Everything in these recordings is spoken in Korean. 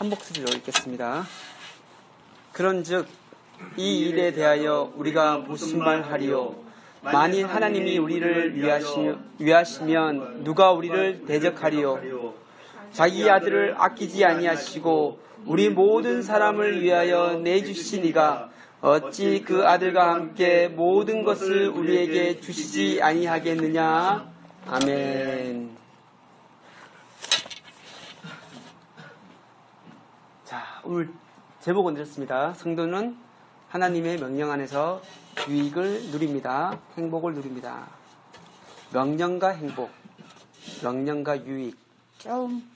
한 목소리로 읽겠습니다. 그런즉 이 일에 대하여 우리가 무슨 말 하리요? 만일 하나님이 우리를 위하시면 누가 우리를 대적하리요? 자기 아들을 아끼지 아니하시고 우리 모든 사람을 위하여 내주시니가 어찌 그 아들과 함께 모든 것을 우리에게 주시지 아니하겠느냐? 아멘. 자, 오늘 제목은 이렇습니다. 성도는 하나님의 명령 안에서 유익을 누립니다. 행복을 누립니다. 명령과 행복, 명령과 유익. 좀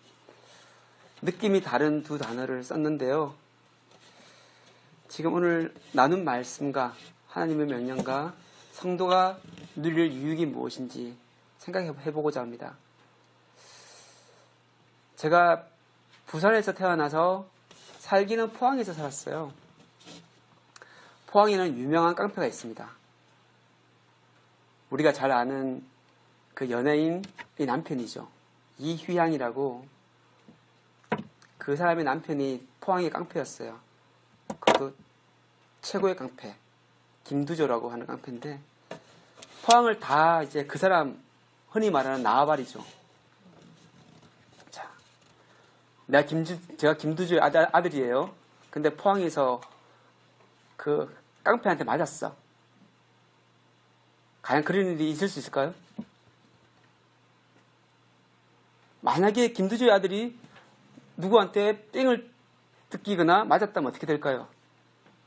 느낌이 다른 두 단어를 썼는데요. 지금 오늘 나눈 말씀과 하나님의 명령과 성도가 누릴 유익이 무엇인지 생각해보고자 합니다. 제가 부산에서 태어나서 살기는 포항에서 살았어요. 포항에는 유명한 깡패가 있습니다. 우리가 잘 아는 그 연예인의 남편이죠. 이휘양이라고. 그 사람의 남편이 포항의 깡패였어요. 그것도 최고의 깡패, 김두조라고 하는 깡패인데, 포항을 다 이제 그 사람 흔히 말하는 나와바리죠. 자, 제가 김두조의 아들이에요. 근데 포항에서 그 깡패한테 맞았어. 과연 그런 일이 있을 수 있을까요? 만약에 김두조의 아들이 누구한테 땡을 뜯기거나 맞았다면 어떻게 될까요?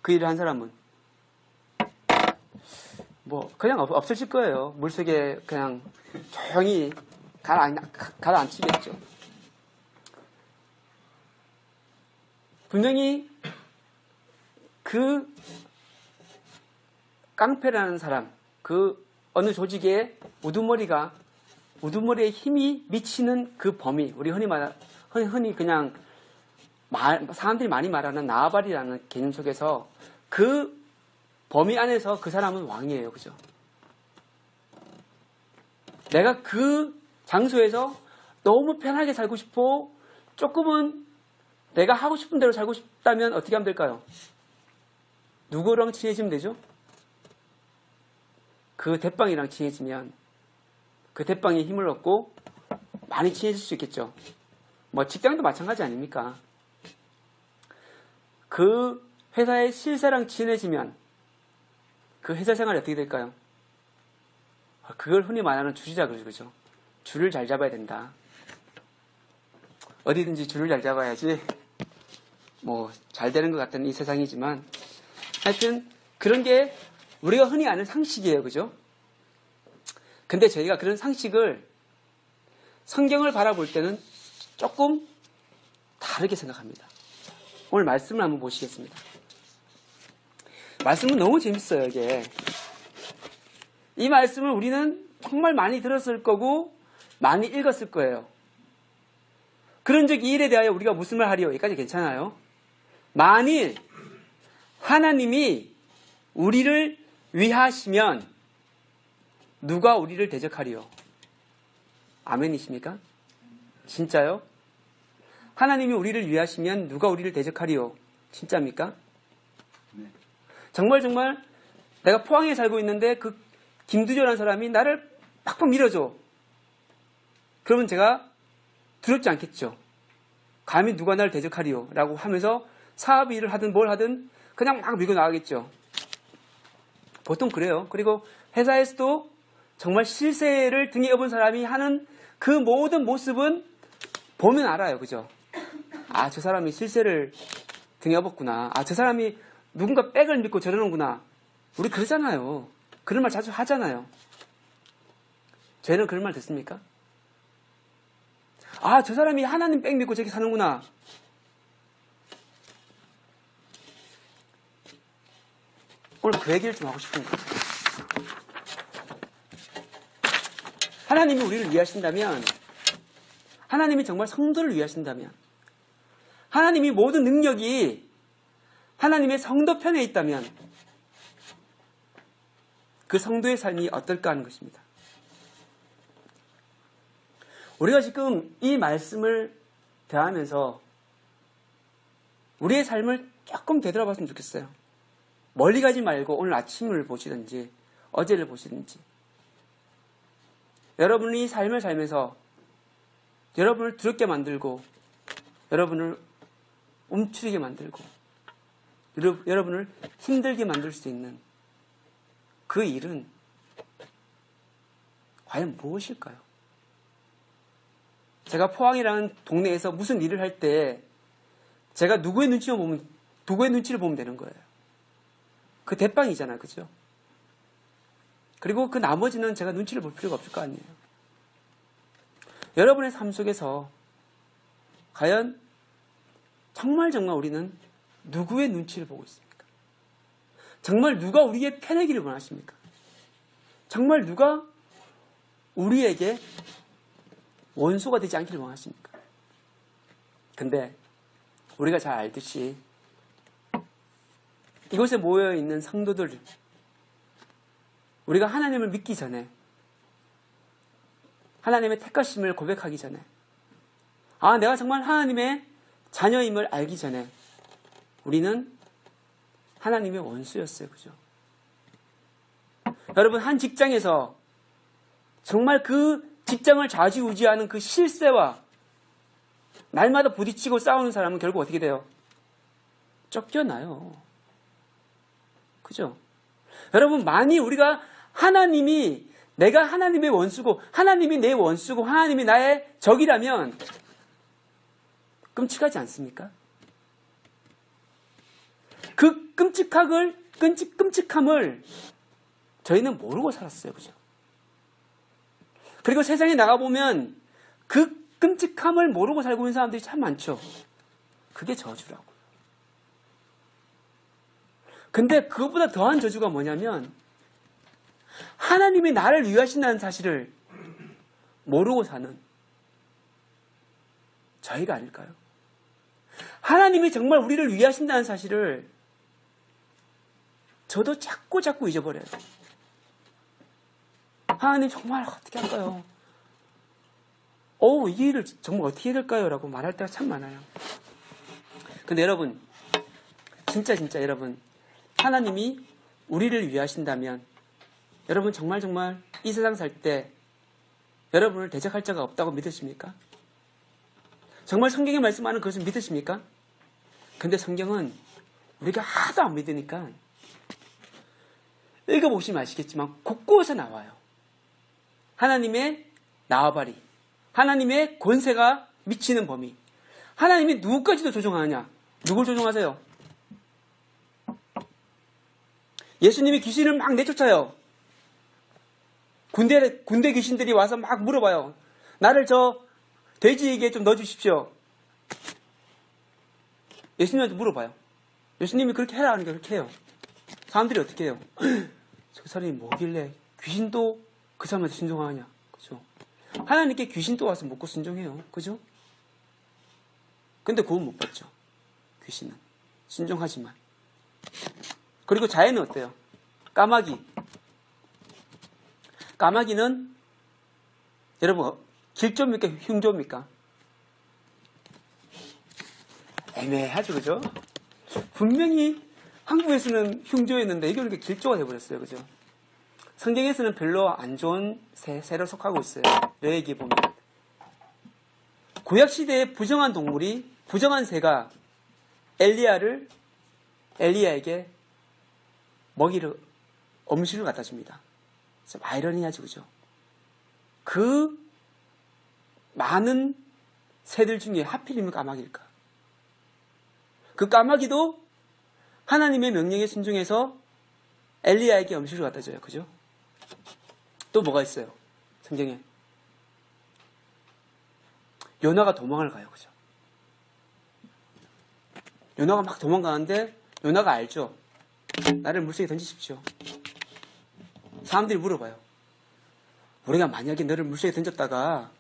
그 일을 한 사람은 그냥 없어질 거예요. 물속에 그냥 조용히 가라앉히겠죠. 분명히 그 깡패라는 사람, 그 어느 조직의 우두머리에 힘이 미치는 그 범위, 우리 흔히 그냥 사람들이 많이 말하는 나와바리라는 개념 속에서 그 범위 안에서 그 사람은 왕이에요. 그죠? 내가 그 장소에서 너무 편하게 살고 싶어, 조금은 내가 하고 싶은 대로 살고 싶다면 어떻게 하면 될까요? 누구랑 친해지면 되죠? 그 대빵이랑 친해지면 그 대빵의 힘을 얻고 많이 친해질 수 있겠죠. 직장도 마찬가지 아닙니까? 그 회사의 실세랑 친해지면 그 회사 생활이 어떻게 될까요? 그걸 흔히 말하는 줄이자 그러죠. 줄을 잘 잡아야 된다. 어디든지 줄을 잘 잡아야지 잘 되는 것 같은 이 세상이지만, 하여튼 그런 게 우리가 흔히 아는 상식이에요. 그죠? 근데 저희가 그런 상식을 성경을 바라볼 때는 조금 다르게 생각합니다. 오늘 말씀을 한번 보시겠습니다. 말씀은 너무 재밌어요. 이게 이 말씀을 우리는 정말 많이 들었을 거고 많이 읽었을 거예요. 그런즉 이 일에 대하여 우리가 무슨 말 하리요? 여기까지 괜찮아요. 만일 하나님이 우리를 위하시면 누가 우리를 대적하리요? 아멘이십니까? 진짜요? 하나님이 우리를 위하시면 누가 우리를 대적하리요? 진짜입니까? 네. 정말 내가 포항에 살고 있는데 그 김두조라는 사람이 나를 팍팍 밀어줘. 그러면 제가 두렵지 않겠죠. 감히 누가 나를 대적하리요? 라고 하면서 사업 일을 하든 뭘 하든 그냥 막 밀고 나가겠죠. 보통 그래요. 그리고 회사에서도 정말 실세를 등에 업은 사람이 하는 그 모든 모습은 보면 알아요. 그죠? 아, 저 사람이 실세를 등에 업었구나. 아, 저 사람이 누군가 백을 믿고 저러는구나. 우리 그러잖아요. 그런 말 자주 하잖아요. 저희는 그런 말 듣습니까? 아, 저 사람이 하나님 백 믿고 저렇게 사는구나. 오늘 그 얘기를 좀 하고 싶은 거예요. 하나님이 우리를 위하신다면, 하나님이 정말 성도를 위하신다면, 하나님이 모든 능력이 하나님의 성도 편에 있다면 그 성도의 삶이 어떨까 하는 것입니다. 우리가 지금 이 말씀을 대하면서 우리의 삶을 조금 되돌아봤으면 좋겠어요. 멀리 가지 말고 오늘 아침을 보시든지 어제를 보시든지 여러분이 삶을 살면서 여러분을 두렵게 만들고 여러분을 움츠리게 만들고 여러분을 힘들게 만들 수 있는 그 일은 과연 무엇일까요? 제가 포항이라는 동네에서 무슨 일을 할 때 제가 누구의 눈치를 보면 되는 거예요. 그 대빵이잖아요. 그죠? 그리고 그 나머지는 제가 눈치를 볼 필요가 없을 거 아니에요. 여러분의 삶 속에서 과연 정말 우리는 누구의 눈치를 보고 있습니까? 정말 누가 우리의 편하기를 원하십니까? 정말 누가 우리에게 원수가 되지 않기를 원하십니까? 근데 우리가 잘 알듯이 이곳에 모여있는 성도들, 우리가 하나님을 믿기 전에, 하나님의 택하심을 고백하기 전에, 내가 정말 하나님의 자녀임을 알기 전에 우리는 하나님의 원수였어요. 그죠? 여러분, 한 직장에서 정말 그 직장을 좌지우지하는 그 실세와 날마다 부딪히고 싸우는 사람은 결국 어떻게 돼요? 쫓겨나요. 그죠? 여러분, 만일 우리가 내가 하나님의 원수고 하나님이 내 원수고 하나님이 나의 적이라면 끔찍하지 않습니까? 그 끔찍함을 저희는 모르고 살았어요. 그죠? 그리고 세상에 나가보면 그 끔찍함을 모르고 살고 있는 사람들이 참 많죠. 그게 저주라고요. 근데 그것보다 더한 저주가 뭐냐면 하나님이 나를 위하신다는 사실을 모르고 사는 저희가 아닐까요? 하나님이 정말 우리를 위하신다는 사실을 저도 자꾸 잊어버려요. 하나님 정말 어떻게 할까요? 이 일을 정말 어떻게 해야 될까요? 라고 말할 때가 참 많아요. 근데 여러분, 진짜 여러분, 하나님이 우리를 위하신다면 여러분 정말 이 세상 살 때 여러분을 대적할 자가 없다고 믿으십니까? 정말 성경에 말씀하는 그것을 믿으십니까? 근데 성경은 우리가 하도 안 믿으니까 읽어보시면 아시겠지만 곳곳에 나와요. 하나님의 나와바리, 하나님의 권세가 미치는 범위, 하나님이 누구까지도 조종하느냐? 누굴 조종하세요? 예수님이 귀신을 막 내쫓아요. 군대 귀신들이 와서 막 물어봐요. 나를 저 돼지에게 좀 넣어주십시오. 예수님한테 물어봐요. 예수님이 그렇게 해라 하니까 그렇게 해요. 사람들이 어떻게 해요? 저 사람이 뭐길래 귀신도 그 사람한테 순종하냐? 그죠? 하나님께 귀신도 와서 묻고 순종해요. 그죠? 근데 구원 못 받죠. 귀신은. 순종하지만. 그리고 자연은 어때요? 까마귀. 까마귀는 여러분 길조입니까? 흉조입니까? 애매하죠. 그죠? 분명히 한국에서는 흉조였는데 이게 이렇게 길조가 돼버렸어요. 그죠? 성경에서는 별로 안 좋은 새로 속하고 있어요. 레위기에 보면. 구약시대에 부정한 동물이, 부정한 새가 엘리야에게 음식을 갖다 줍니다. 좀 아이러니하죠. 그죠? 그 많은 새들 중에 하필이면 까마귀일까? 그 까마귀도 하나님의 명령에 순종해서 엘리야에게 음식을 갖다 줘요. 그죠? 또 뭐가 있어요? 성경에. 요나가 도망을 가요. 그죠? 요나가 막 도망가는데 요나가 알죠? 나를 물속에 던지십시오. 사람들이 물어봐요. 우리가 만약에 너를 물속에 던졌다가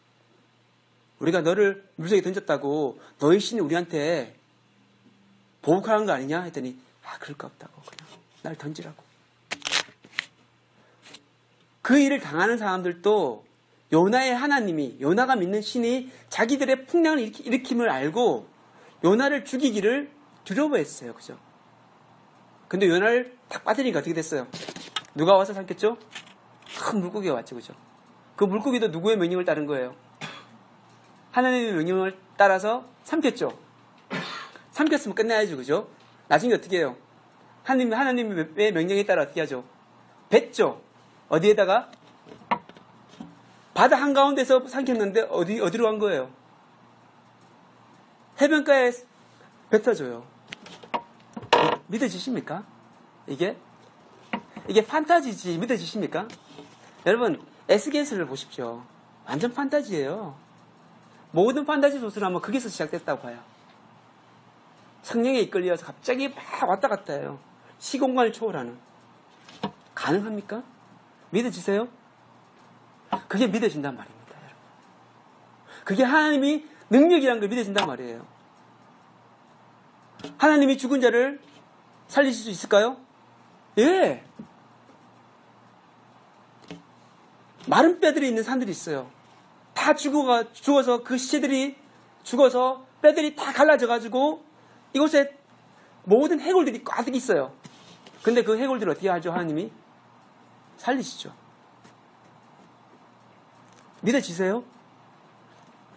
우리가 너를 물속에 던졌다고 너희 신이 우리한테 보복하는 거 아니냐? 했더니 그럴 거 없다고. 그냥 날 던지라고. 그 일을 당하는 사람들도 요나의 하나님이, 요나가 믿는 신이 자기들의 풍랑을 일으킴을 알고 요나를 죽이기를 두려워했어요. 그죠? 근데 요나를 탁 빠뜨리니까 어떻게 됐어요? 누가 와서 삼켰죠? 큰 물고기가 왔죠. 그죠? 그 물고기도 누구의 명령을 따른 거예요? 하나님의 명령을 따라서 삼켰죠. 삼켰으면 끝나야죠. 그죠? 나중에 어떻게 해요? 하나님의 명령에 따라 어떻게 하죠? 뱉죠. 어디에다가? 바다 한가운데서 삼켰는데 어디로 간 거예요? 해변가에 뱉어줘요. 믿어지십니까? 이게 판타지지 믿어지십니까? 여러분 에스겔서를 보십시오. 완전 판타지예요. 모든 판타지 소설을 하면 거기서 시작됐다고 봐요. 성령에 이끌려서 갑자기 막 왔다 갔다 해요. 시공간을 초월하는. 가능합니까? 믿어지세요? 그게 믿어진단 말입니다. 여러분. 그게 하나님이 능력이라는 걸 믿어진단 말이에요. 하나님이 죽은 자를 살리실 수 있을까요? 예. 마른 뼈들이 있는 산들이 있어요. 다 죽어서 그 시체들이 죽어서 뼈들이 다 갈라져가지고 이곳에 모든 해골들이 꽉 있어요. 근데 그 해골들을 어떻게 하죠? 하나님이 살리시죠. 믿어지세요?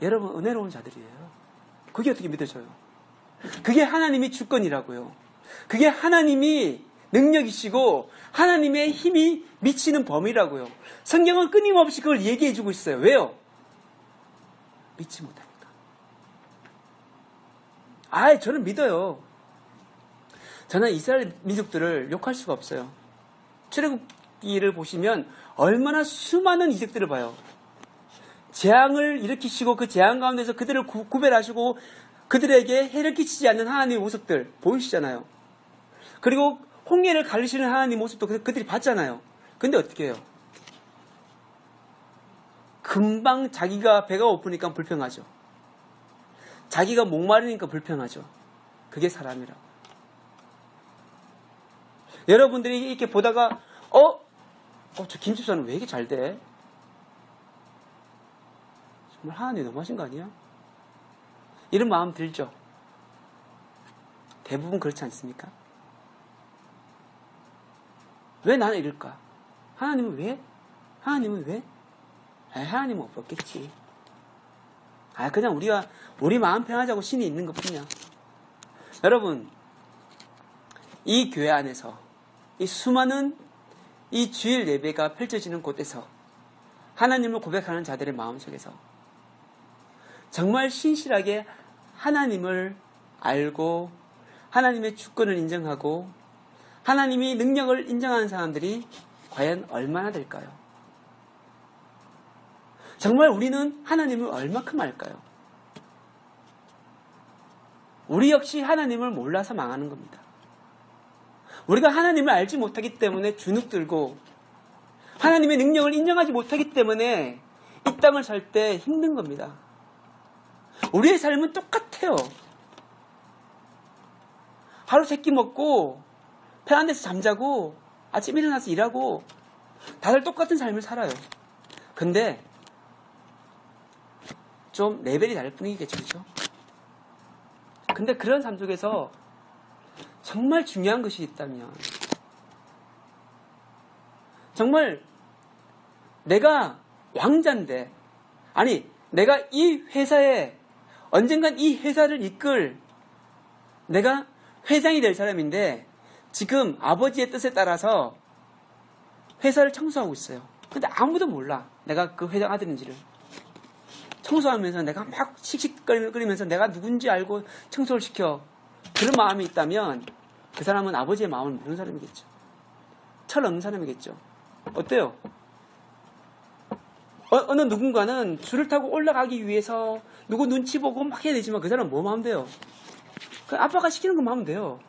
여러분 은혜로운 자들이에요. 그게 어떻게 믿어져요? 그게 하나님이 주권이라고요. 그게 하나님이 능력이시고 하나님의 힘이 미치는 범위라고요. 성경은 끊임없이 그걸 얘기해주고 있어요. 왜요? 믿지 못하니까. 저는 믿어요. 저는 이스라엘 민족들을 욕할 수가 없어요. 출애굽기를 보시면 얼마나 수많은 이적들을 봐요. 재앙을 일으키시고 그 재앙 가운데서 그들을 구별하시고 그들에게 해를 끼치지 않는 하나님의 모습들 보이시잖아요. 그리고 홍해를 가르시는 하나님의 모습도 그들이 봤잖아요. 근데 어떻게 해요? 금방 자기가 배가 고프니까 불평하죠. 자기가 목마르니까 불평하죠. 그게 사람이라고. 여러분들이 이렇게 보다가 저 김집사는 왜 이렇게 잘 돼? 정말 하나님 너무하신 거 아니야? 이런 마음 들죠? 대부분 그렇지 않습니까? 왜 나는 이럴까? 하나님은 왜? 하나님은 왜? 하나님은 없겠지. 그냥 우리 마음 편하자고 신이 있는 것 뿐이야. 여러분, 이 교회 안에서 이 수많은 이 주일 예배가 펼쳐지는 곳에서 하나님을 고백하는 자들의 마음속에서 정말 신실하게 하나님을 알고 하나님의 주권을 인정하고 하나님이 능력을 인정하는 사람들이 과연 얼마나 될까요? 정말 우리는 하나님을 얼마큼 알까요? 우리 역시 하나님을 몰라서 망하는 겁니다. 우리가 하나님을 알지 못하기 때문에 주눅들고 하나님의 능력을 인정하지 못하기 때문에 이 땅을 살 때 힘든 겁니다. 우리의 삶은 똑같아요. 하루 세끼 먹고 편한 데서 잠자고 아침 일어나서 일하고 다들 똑같은 삶을 살아요. 근데 좀 레벨이 다를 뿐이겠죠. 그렇죠? 근데 그런 삶 속에서 정말 중요한 것이 있다면 정말 내가 왕자인데 내가 이 회사에 언젠간 이 회사를 이끌 내가 회장이 될 사람인데 지금 아버지의 뜻에 따라서 회사를 청소하고 있어요. 근데 아무도 몰라. 내가 그 회장 아들인지를. 청소하면서 내가 막 씩씩거리면서 내가 누군지 알고 청소를 시켜. 그런 마음이 있다면 그 사람은 아버지의 마음을 모르는 사람이겠죠. 철없는 사람이겠죠. 어때요? 어느 누군가는 줄을 타고 올라가기 위해서 누구 눈치 보고 막 해야 되지만 그 사람은 뭐만 하면 돼요? 아빠가 시키는 것만 하면 돼요.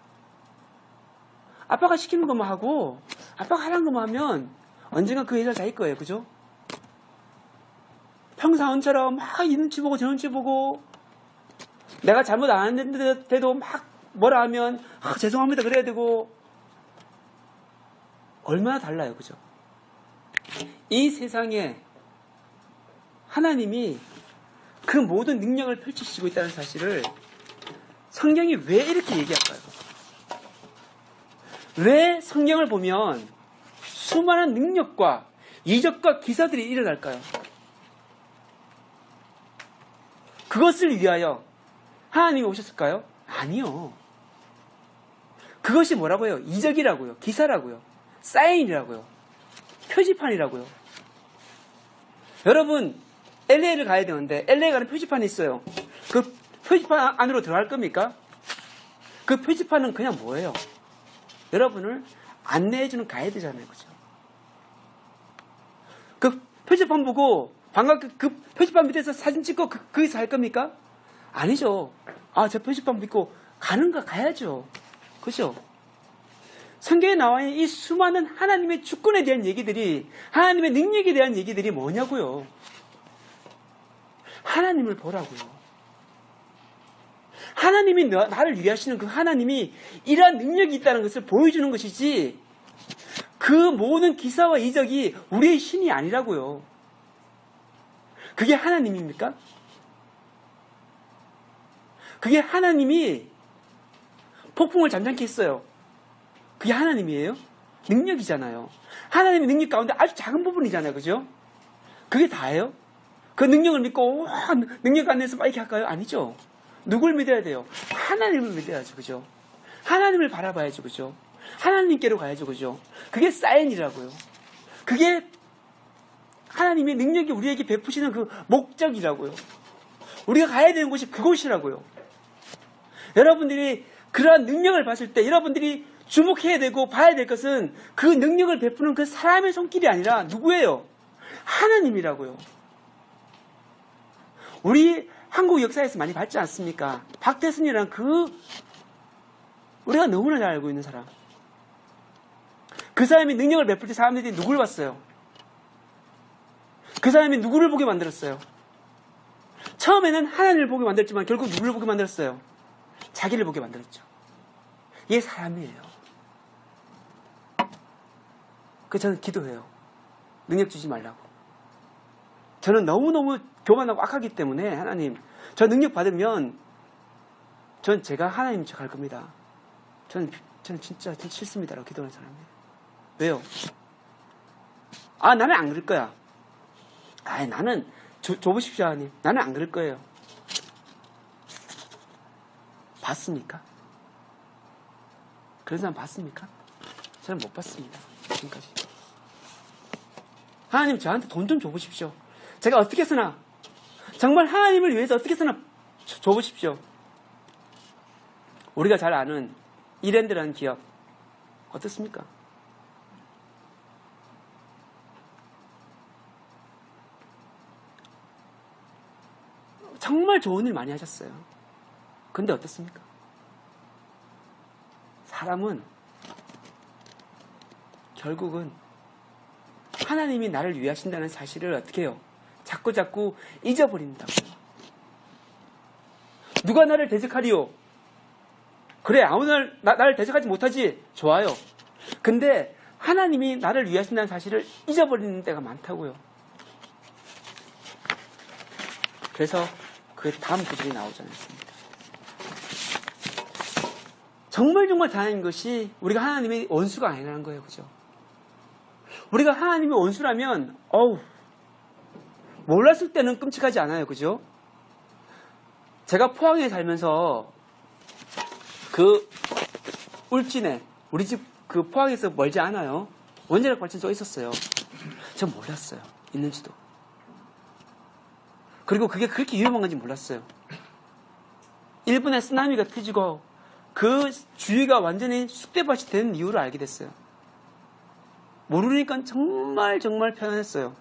아빠가 시키는 것만 하고 아빠가 하라는 것만 하면 언젠가 그 회사를 자기 거예요. 그죠? 평사원처럼 막 이 눈치 보고 저 눈치 보고 내가 잘못 안 했는데도 막 뭐라 하면 죄송합니다 그래야 되고 얼마나 달라요. 그죠? 이 세상에 하나님이 그 모든 능력을 펼치시고 있다는 사실을 성경이 왜 이렇게 얘기할까요? 왜 성경을 보면 수많은 능력과 이적과 기사들이 일어날까요? 그것을 위하여 하나님이 오셨을까요? 아니요. 그것이 뭐라고요? 이적이라고요. 기사라고요. 사인이라고요. 표지판이라고요. 여러분, LA를 가야 되는데 LA 가는 표지판이 있어요. 그 표지판 안으로 들어갈 겁니까? 그 표지판은 그냥 뭐예요? 여러분을 안내해주는 가이드잖아요. 그죠? 그 표지판 보고 반갑게 그 표지판 밑에서 사진 찍고 거기서 할 겁니까? 아니죠. 아, 저 표지판 믿고 가는가 가야죠. 그죠? 성경에 나와 있는 이 수많은 하나님의 주권에 대한 얘기들이, 하나님의 능력에 대한 얘기들이 뭐냐고요. 하나님을 보라고요. 하나님이 나를 위하시는 그 하나님이 이러한 능력이 있다는 것을 보여주는 것이지, 그 모든 기사와 이적이 우리의 신이 아니라고요. 그게 하나님입니까? 그게 하나님이 폭풍을 잠잠케 했어요. 그게 하나님이에요? 능력이잖아요. 하나님의 능력 가운데 아주 작은 부분이잖아요. 그죠? 그게 다예요? 그 능력을 믿고 와, 능력 안 내서 막 이렇게 할까요? 아니죠. 누굴 믿어야 돼요? 하나님을 믿어야죠. 그죠? 하나님을 바라봐야죠. 그죠? 하나님께로 가야죠. 그죠? 그게 사인이라고요. 그게 하나님의 능력이 우리에게 베푸시는 그 목적이라고요. 우리가 가야 되는 곳이 그곳이라고요. 여러분들이 그러한 능력을 봤을 때 여러분들이 주목해야 되고 봐야 될 것은 그 능력을 베푸는 그 사람의 손길이 아니라 누구예요? 하나님이라고요. 우리 한국 역사에서 많이 봤지 않습니까? 박태순이라는 우리가 너무나 잘 알고 있는 사람. 그 사람이 능력을 베풀 때 사람들이 누구를 봤어요? 그 사람이 누구를 보게 만들었어요? 처음에는 하나님을 보게 만들었지만 결국 누구를 보게 만들었어요? 자기를 보게 만들었죠. 이게 사람이에요. 그래서 저는 기도해요. 능력 주지 말라고. 저는 너무너무 교만하고 악하기 때문에 하나님, 저 능력 받으면 전 제가 하나님 척 할 겁니다. 저는 진짜 싫습니다라고 기도하는 사람이에요. 왜요? 아, 나는 안 그럴 거야. 아, 나는 줘보십시오 하나님. 나는 안 그럴 거예요. 봤습니까? 그런 사람 봤습니까? 저는 못 봤습니다. 지금까지. 하나님 저한테 돈 좀 줘보십시오. 제가 어떻게 해서나 정말 하나님을 위해서 어떻게 해서나 줘보십시오. 우리가 잘 아는 이랜드라는 기업 어떻습니까? 정말 좋은 일 많이 하셨어요. 근데 어떻습니까? 사람은 결국은 하나님이 나를 위하신다는 사실을 어떻게 해요? 자꾸 잊어버린다고요. 누가 나를 대적하리요? 그래, 아무나 나를 대적하지 못하지. 좋아요. 근데 하나님이 나를 위하신다는 사실을 잊어버리는 때가 많다고요. 그래서 그 다음 구절이 나오지 않습니다. 정말 다행인 것이 우리가 하나님의 원수가 아니라는 거예요. 그죠? 우리가 하나님의 원수라면 몰랐을 때는 끔찍하지 않아요. 그죠? 제가 포항에 살면서 그 울진에 우리 집 그 포항에서 멀지 않아요. 원자력 발전소가 있었어요. 전 몰랐어요. 있는지도. 그리고 그게 그렇게 위험한 건지 몰랐어요. 일본에 쓰나미가 터지고 그 주위가 완전히 쑥대밭이 되는 이유를 알게 됐어요. 모르니까 정말 편안했어요.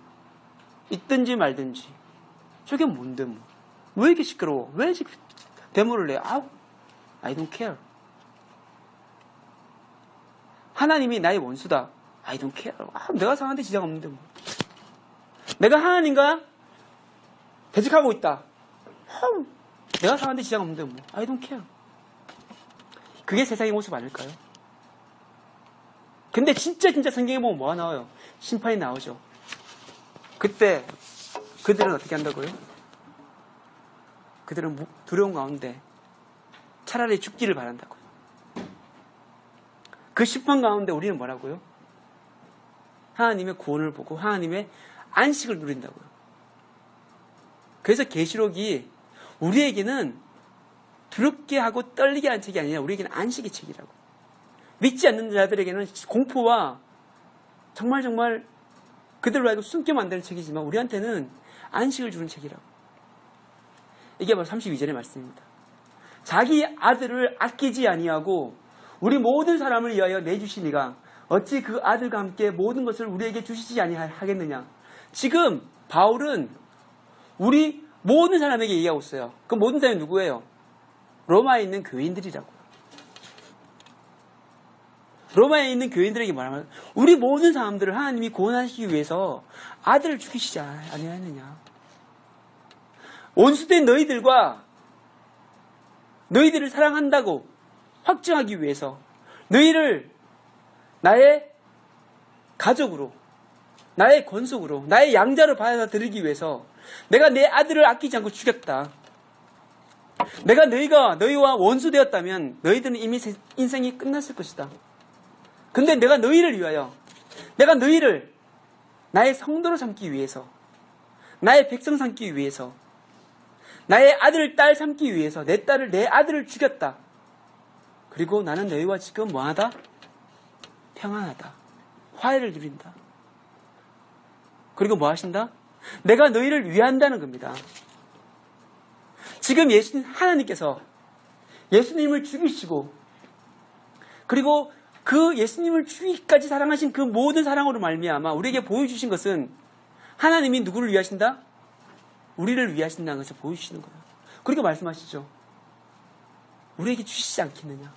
있든지 말든지. 저게 뭔데 뭐. 왜 이렇게 시끄러워? 왜 이렇게 데모를 내? I don't care. 하나님이 나의 원수다. I don't care. 내가 상한테 지장 없는데 뭐. 내가 하나님과 대적하고 있다. 내가 상한테 지장 없는데 뭐. I don't care. 그게 세상의 모습 아닐까요? 근데 진짜 성경에 보면 뭐가 나와요? 심판이 나오죠. 그때 그들은 어떻게 한다고요? 그들은 두려움 가운데 차라리 죽기를 바란다고요. 그 심판 가운데 우리는 뭐라고요? 하나님의 구원을 보고 하나님의 안식을 누린다고요. 그래서 계시록이 우리에게는 두렵게 하고 떨리게 한 책이 아니라 우리에게는 안식의 책이라고. 믿지 않는 자들에게는 공포와 정말 그들로 알고 숨게 만드는 책이지만 우리한테는 안식을 주는 책이라고. 이게 바로 32절의 말씀입니다. 자기 아들을 아끼지 아니하고 우리 모든 사람을 위하여 내주시니가 어찌 그 아들과 함께 모든 것을 우리에게 주시지 아니하겠느냐. 지금 바울은 우리 모든 사람에게 얘기하고 있어요. 그 모든 사람이 누구예요? 로마에 있는 교인들이라고. 로마에 있는 교인들에게 말하면 우리 모든 사람들을 하나님이 구원하시기 위해서 아들을 죽이시지 아니하느냐. 원수된 너희들과 너희들을 사랑한다고 확증하기 위해서 너희를 나의 가족으로, 나의 권속으로, 나의 양자로 받아들이기 위해서 내가 내 아들을 아끼지 않고 죽였다. 내가 너희와 원수되었다면 너희들은 이미 인생이 끝났을 것이다. 근데 내가 너희를 위하여, 내가 너희를 나의 성도로 삼기 위해서, 나의 백성 삼기 위해서, 나의 아들, 딸 삼기 위해서 내 아들을 죽였다. 그리고 나는 너희와 지금 뭐하다? 평안하다. 화해를 누린다. 그리고 뭐 하신다? 내가 너희를 위한다는 겁니다. 지금 하나님께서 예수님을 죽이시고 그리고 그 예수님을 죽이기까지 사랑하신 그 모든 사랑으로 말미암아 우리에게 보여주신 것은 하나님이 누구를 위하신다? 우리를 위하신다는 것을 보여주시는 거예요. 그리고 말씀하시죠. 우리에게 주시지 않겠느냐.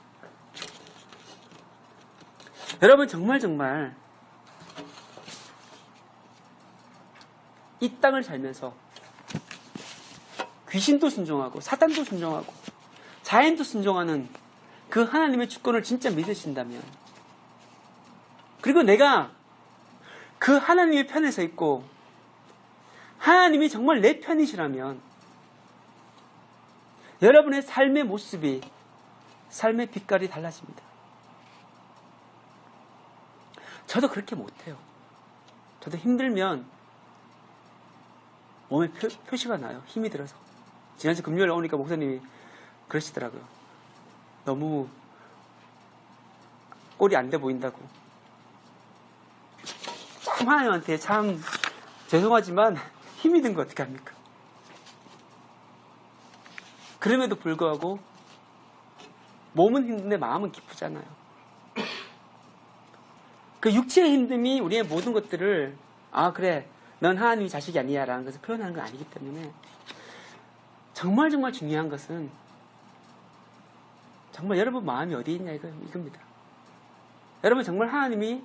여러분 정말 이 땅을 살면서 귀신도 순종하고 사탄도 순종하고 자연도 순종하는 그 하나님의 주권을 진짜 믿으신다면, 그리고 내가 그 하나님의 편에 서 있고 하나님이 정말 내 편이시라면 여러분의 삶의 모습이, 삶의 빛깔이 달라집니다. 저도 그렇게 못해요. 저도 힘들면 몸에 표시가 나요. 힘이 들어서. 지난주 금요일 오니까 목사님이 그러시더라고요. 너무 꼴이 안 돼 보인다고. 참 하나님한테 참 죄송하지만 힘이 든 거 어떻게 합니까? 그럼에도 불구하고 몸은 힘든데 마음은 기쁘잖아요. 그 육체의 힘듦이 우리의 모든 것들을 그래 넌 하나님의 자식이 아니야 라는 것을 표현하는 건 아니기 때문에 정말 중요한 것은 정말 여러분 마음이 어디에 있냐 이겁니다. 여러분 정말 하나님이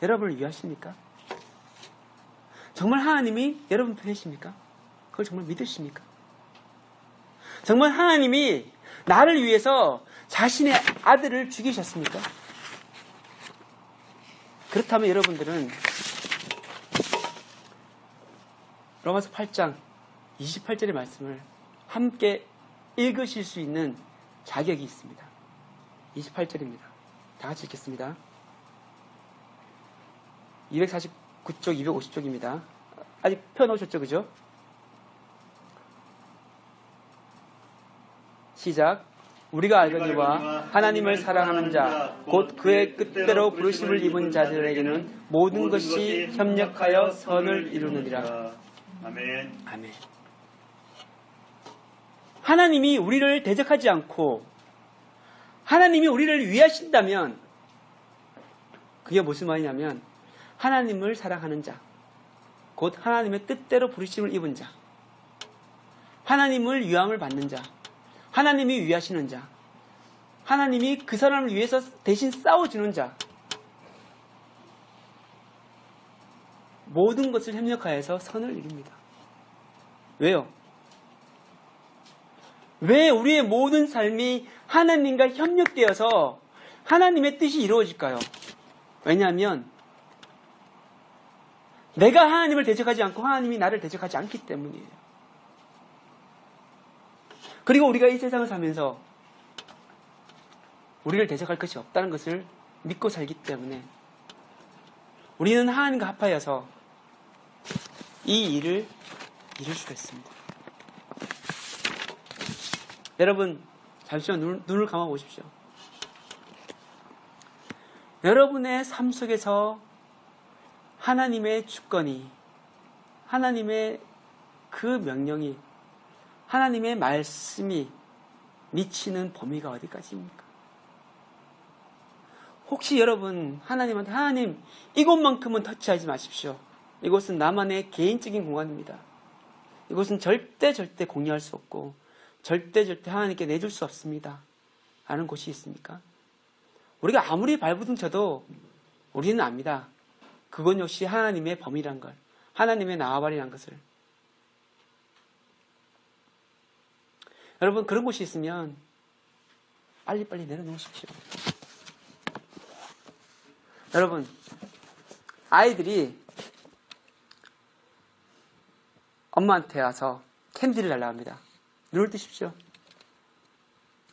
여러분을 위하십니까? 정말 하나님이 여러분 편이십니까? 그걸 정말 믿으십니까? 정말 하나님이 나를 위해서 자신의 아들을 죽이셨습니까? 그렇다면 여러분들은 로마서 8장 28절의 말씀을 함께 읽으실 수 있는 자격이 있습니다. 28절입니다. 다 같이 읽겠습니다. 249쪽, 250쪽입니다. 아직 펴놓으셨죠, 그죠? 시작. 우리가 알거니와 하나님을 사랑하는 자, 곧 그의 뜻대로 부르심을 입은 자들에게는 모든 것이 협력하여 선을 이루느니라. 아멘. 아멘. 하나님이 우리를 대적하지 않고 하나님이 우리를 위하신다면 그게 무슨 말이냐면 하나님을 사랑하는 자, 곧 하나님의 뜻대로 부르심을 입은 자, 하나님을 위함을 받는 자, 하나님이 위하시는 자, 하나님이 그 사람을 위해서 대신 싸워주는 자, 모든 것을 협력하여서 선을 이룹니다. 왜요? 왜 우리의 모든 삶이 하나님과 협력되어서 하나님의 뜻이 이루어질까요? 왜냐하면 내가 하나님을 대적하지 않고 하나님이 나를 대적하지 않기 때문이에요. 그리고 우리가 이 세상을 살면서 우리를 대적할 것이 없다는 것을 믿고 살기 때문에 우리는 하나님과 합하여서 이 일을 이룰 수가 있습니다. 여러분, 잠시만 눈을 감아 보십시오. 여러분의 삶 속에서 하나님의 주권이, 하나님의 그 명령이, 하나님의 말씀이 미치는 범위가 어디까지입니까? 혹시 여러분 하나님한테 하나님 이곳만큼은 터치하지 마십시오. 이곳은 나만의 개인적인 공간입니다. 이곳은 절대 공유할 수 없고 절대 하나님께 내줄 수 없습니다. 라는 곳이 있습니까? 우리가 아무리 발부둥 쳐도 우리는 압니다. 그건 역시 하나님의 범위란 걸, 하나님의 나와바리란 것을. 여러분, 그런 곳이 있으면 빨리빨리 내려놓으십시오. 여러분, 아이들이 엄마한테 와서 캔디를 달라고 합니다. 눈을 뜨십시오.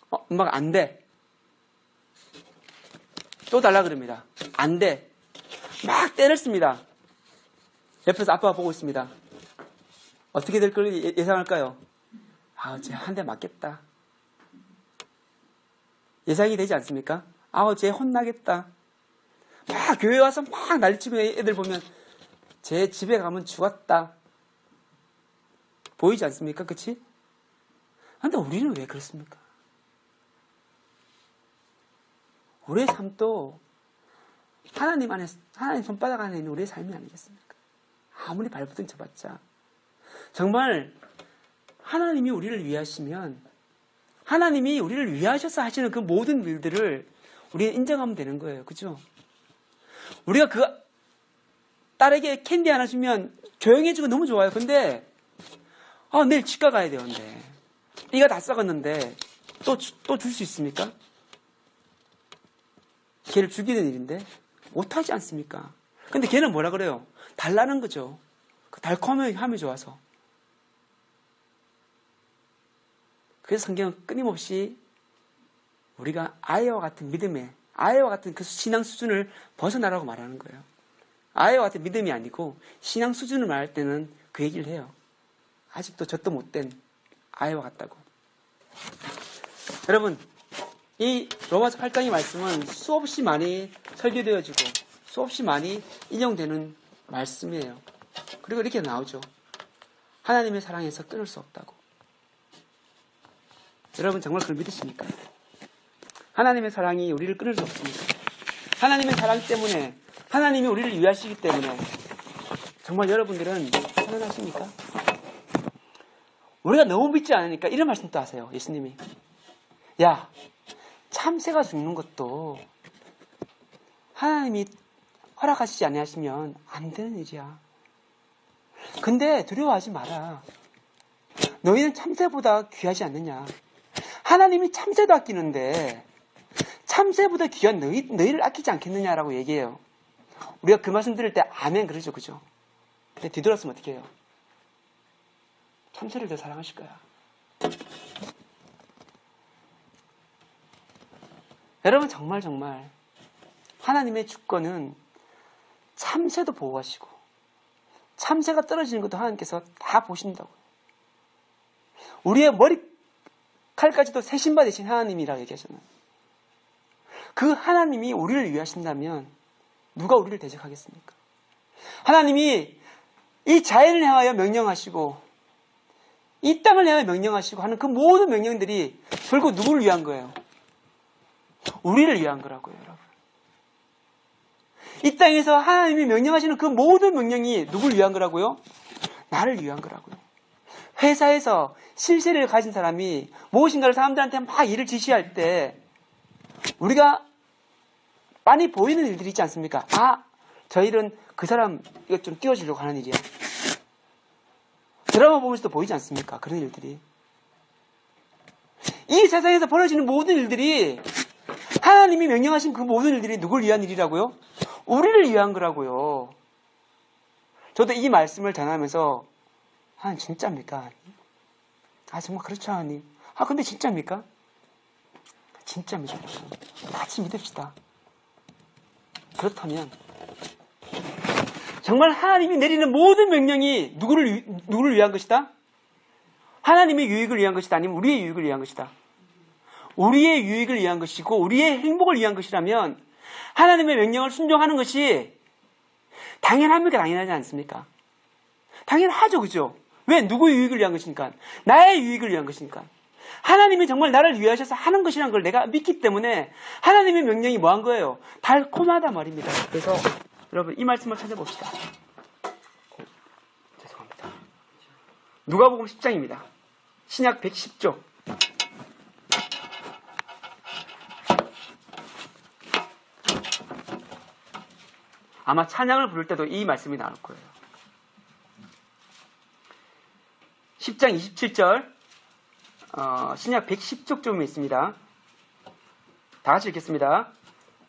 엄마가 안 돼. 또 달라 그럽니다. 안 돼. 막 때를 씁니다. 옆에서 아빠가 보고 있습니다. 어떻게 될 걸 예상할까요? 쟤 한 대 맞겠다. 예상이 되지 않습니까? 쟤 혼나겠다. 막 교회 와서 막 난리치는 애들 보면 쟤 집에 가면 죽었다. 보이지 않습니까? 그치? 근데 우리는 왜 그렇습니까? 우리의 삶도 하나님 안에, 하나님 손바닥 안에 있는 우리의 삶이 아니겠습니까? 아무리 발부둥 쳐봤자. 정말 하나님이 우리를 위하시면, 하나님이 우리를 위하셔서 하시는 그 모든 일들을 우리는 인정하면 되는 거예요. 그죠? 우리가 그 딸에게 캔디 하나 주면 조용해지고 너무 좋아요. 근데 내일 치과 가야 되는데 이가 다 썩었는데 또 줄 수 있습니까? 걔를 죽이는 일인데 못하지 않습니까? 근데 걔는 뭐라 그래요? 달라는 거죠. 그 달콤함이 좋아서. 그래서 성경은 끊임없이 우리가 아이와 같은 믿음에, 아이와 같은 그 신앙 수준을 벗어나라고 말하는 거예요. 아이와 같은 믿음이 아니고 신앙 수준을 말할 때는 그 얘기를 해요. 아직도 젖도 못된 아이와 같다고. 여러분, 이 로마서 8장의 말씀은 수없이 많이 설교되어지고 수없이 많이 인용되는 말씀이에요. 그리고 이렇게 나오죠. 하나님의 사랑에서 끊을 수 없다고. 여러분 정말 그걸 믿으십니까? 하나님의 사랑이 우리를 끊을 수 없습니다. 하나님의 사랑 때문에, 하나님이 우리를 위하시기 때문에 정말 여러분들은 편안하십니까? 우리가 너무 믿지 않으니까 이런 말씀도 하세요. 예수님이. 야, 참새가 죽는 것도 하나님이 허락하시지 아니하시면 안 되는 일이야. 근데 두려워하지 마라. 너희는 참새보다 귀하지 않느냐. 하나님이 참새도 아끼는데 참새보다 귀한 너희를 아끼지 않겠느냐라고 얘기해요. 우리가 그 말씀 들을 때 아멘 그러죠. 그죠? 근데 뒤돌았으면 어떻게 해요? 참새를 더 사랑하실 거야. 여러분 정말 하나님의 주권은 참새도 보호하시고 참새가 떨어지는 것도 하나님께서 다 보신다고요. 우리의 머리칼까지도 세신바 되신 하나님이라고 얘기하잖아요. 그 하나님이 우리를 위하신다면 누가 우리를 대적하겠습니까? 하나님이 이 자연을 향하여 명령하시고 이 땅을 향하여 명령하시고 하는 그 모든 명령들이 결국 누구를 위한 거예요? 우리를 위한 거라고요, 여러분. 이 땅에서 하나님이 명령하시는 그 모든 명령이 누구를 위한 거라고요? 나를 위한 거라고요. 회사에서 실세를 가진 사람이 무엇인가를 사람들한테 막 일을 지시할 때 우리가 많이 보이는 일들이 있지 않습니까? 저 일은 그 사람 이거 좀 띄워주려고 하는 일이야. 드라마 보면서도 보이지 않습니까? 그런 일들이. 이 세상에서 벌어지는 모든 일들이 하나님이 명령하신 그 모든 일들이 누굴 위한 일이라고요? 우리를 위한 거라고요. 저도 이 말씀을 전하면서 하나님 진짜입니까? 정말 그렇죠 하나님. 근데 진짜입니까? 진짜 믿어요. 같이 믿읍시다. 그렇다면 정말 하나님이 내리는 모든 명령이 누구를 위한 것이다? 하나님의 유익을 위한 것이다? 아니면 우리의 유익을 위한 것이다? 우리의 유익을 위한 것이고 우리의 행복을 위한 것이라면 하나님의 명령을 순종하는 것이 당연합니까? 당연하지 않습니까? 당연하죠. 그죠? 왜? 누구의 유익을 위한 것이니까? 나의 유익을 위한 것이니까. 하나님이 정말 나를 위하셔서 하는 것이라는 걸 내가 믿기 때문에 하나님의 명령이 뭐한 거예요? 달콤하다 말입니다. 그래서 여러분 이 말씀을 찾아봅시다. 죄송합니다. 누가복음 10장입니다. 신약 110쪽. 아마 찬양을 부를 때도 이 말씀이 나올 거예요. 10장 27절 신약 110쪽 좀 있습니다. 다 같이 읽겠습니다.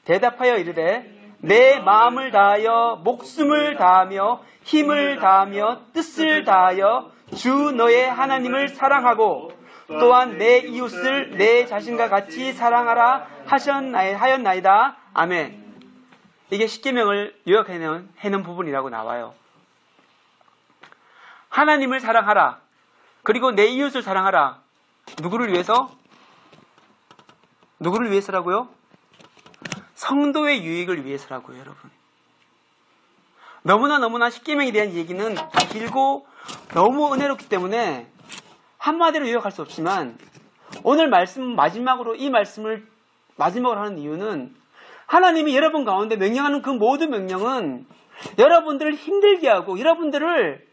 대답하여 이르되 내 마음을 다하여 목숨을 다하며 힘을 다하며 뜻을 다하여 주 너의 하나님을 사랑하고 또한 내 이웃을 내 자신과 같이 사랑하라 하였나이다. 아멘. 이게 십계명을 요약해놓은 부분이라고 나와요. 하나님을 사랑하라. 그리고 내 이웃을 사랑하라. 누구를 위해서? 누구를 위해서라고요? 성도의 유익을 위해서라고요, 여러분. 너무나 십계명에 대한 얘기는 길고 너무 은혜롭기 때문에 한마디로 요약할 수 없지만 오늘 말씀 마지막으로 이 말씀을 마지막으로 하는 이유는 하나님이 여러분 가운데 명령하는 그 모든 명령은 여러분들을 힘들게 하고 여러분들을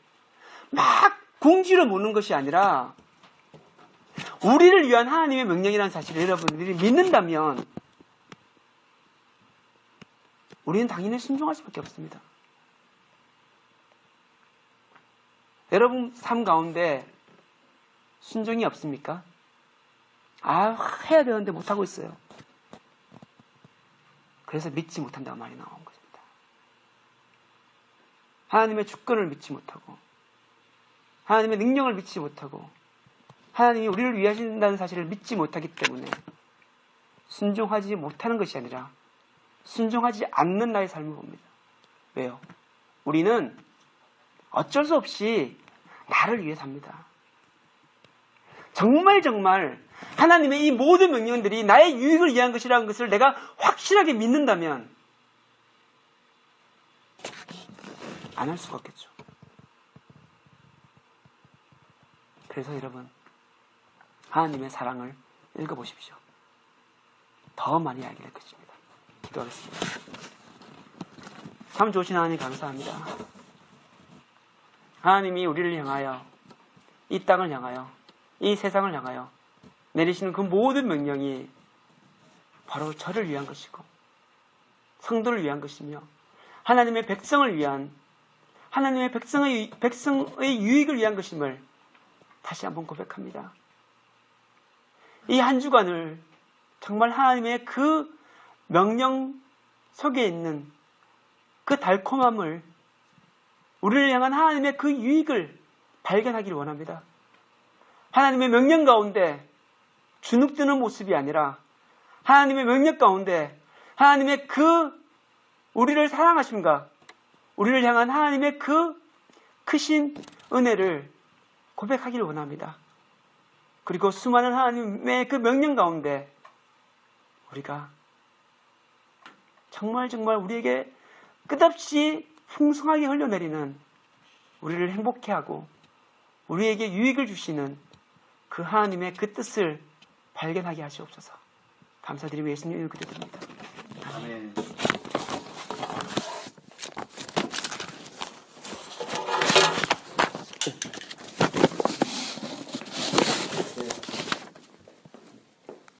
막 궁지로 모는 것이 아니라 우리를 위한 하나님의 명령이라는 사실을 여러분들이 믿는다면 우리는 당연히 순종할 수밖에 없습니다. 여러분 삶 가운데 순종이 없습니까? 해야 되는데 못하고 있어요. 그래서 믿지 못한다고 말이 나온 것입니다. 하나님의 주권을 믿지 못하고 하나님의 능력을 믿지 못하고 하나님이 우리를 위하신다는 사실을 믿지 못하기 때문에 순종하지 못하는 것이 아니라 순종하지 않는 나의 삶을 봅니다. 왜요? 우리는 어쩔 수 없이 나를 위해 삽니다. 정말 하나님의 이 모든 명령들이 나의 유익을 위한 것이라는 것을 내가 확실하게 믿는다면 안 할 수가 없겠죠. 그래서 여러분 하나님의 사랑을 읽어보십시오. 더 많이 알게 될 것입니다. 기도하겠습니다. 참 좋으신 하나님 감사합니다. 하나님이 우리를 향하여 이 땅을 향하여 이 세상을 향하여 내리시는 그 모든 명령이 바로 저를 위한 것이고 성도를 위한 것이며 하나님의 백성을 위한 하나님의 백성의 유익을 위한 것임을 다시 한번 고백합니다. 이 한 주간을 정말 하나님의 그 명령 속에 있는 그 달콤함을 우리를 향한 하나님의 그 유익을 발견하기를 원합니다. 하나님의 명령 가운데 주눅드는 모습이 아니라 하나님의 명령 가운데 하나님의 그 우리를 사랑하심과 우리를 향한 하나님의 그 크신 은혜를 고백하기를 원합니다. 그리고 수많은 하나님의 그 명령 가운데 우리가 정말 우리에게 끝없이 풍성하게 흘러내리는 우리를 행복해 하고 우리에게 유익을 주시는 그 하나님의 그 뜻을 발견하게 하시옵소서. 감사드리며 예수님 이름으로 기도드립니다. 아멘.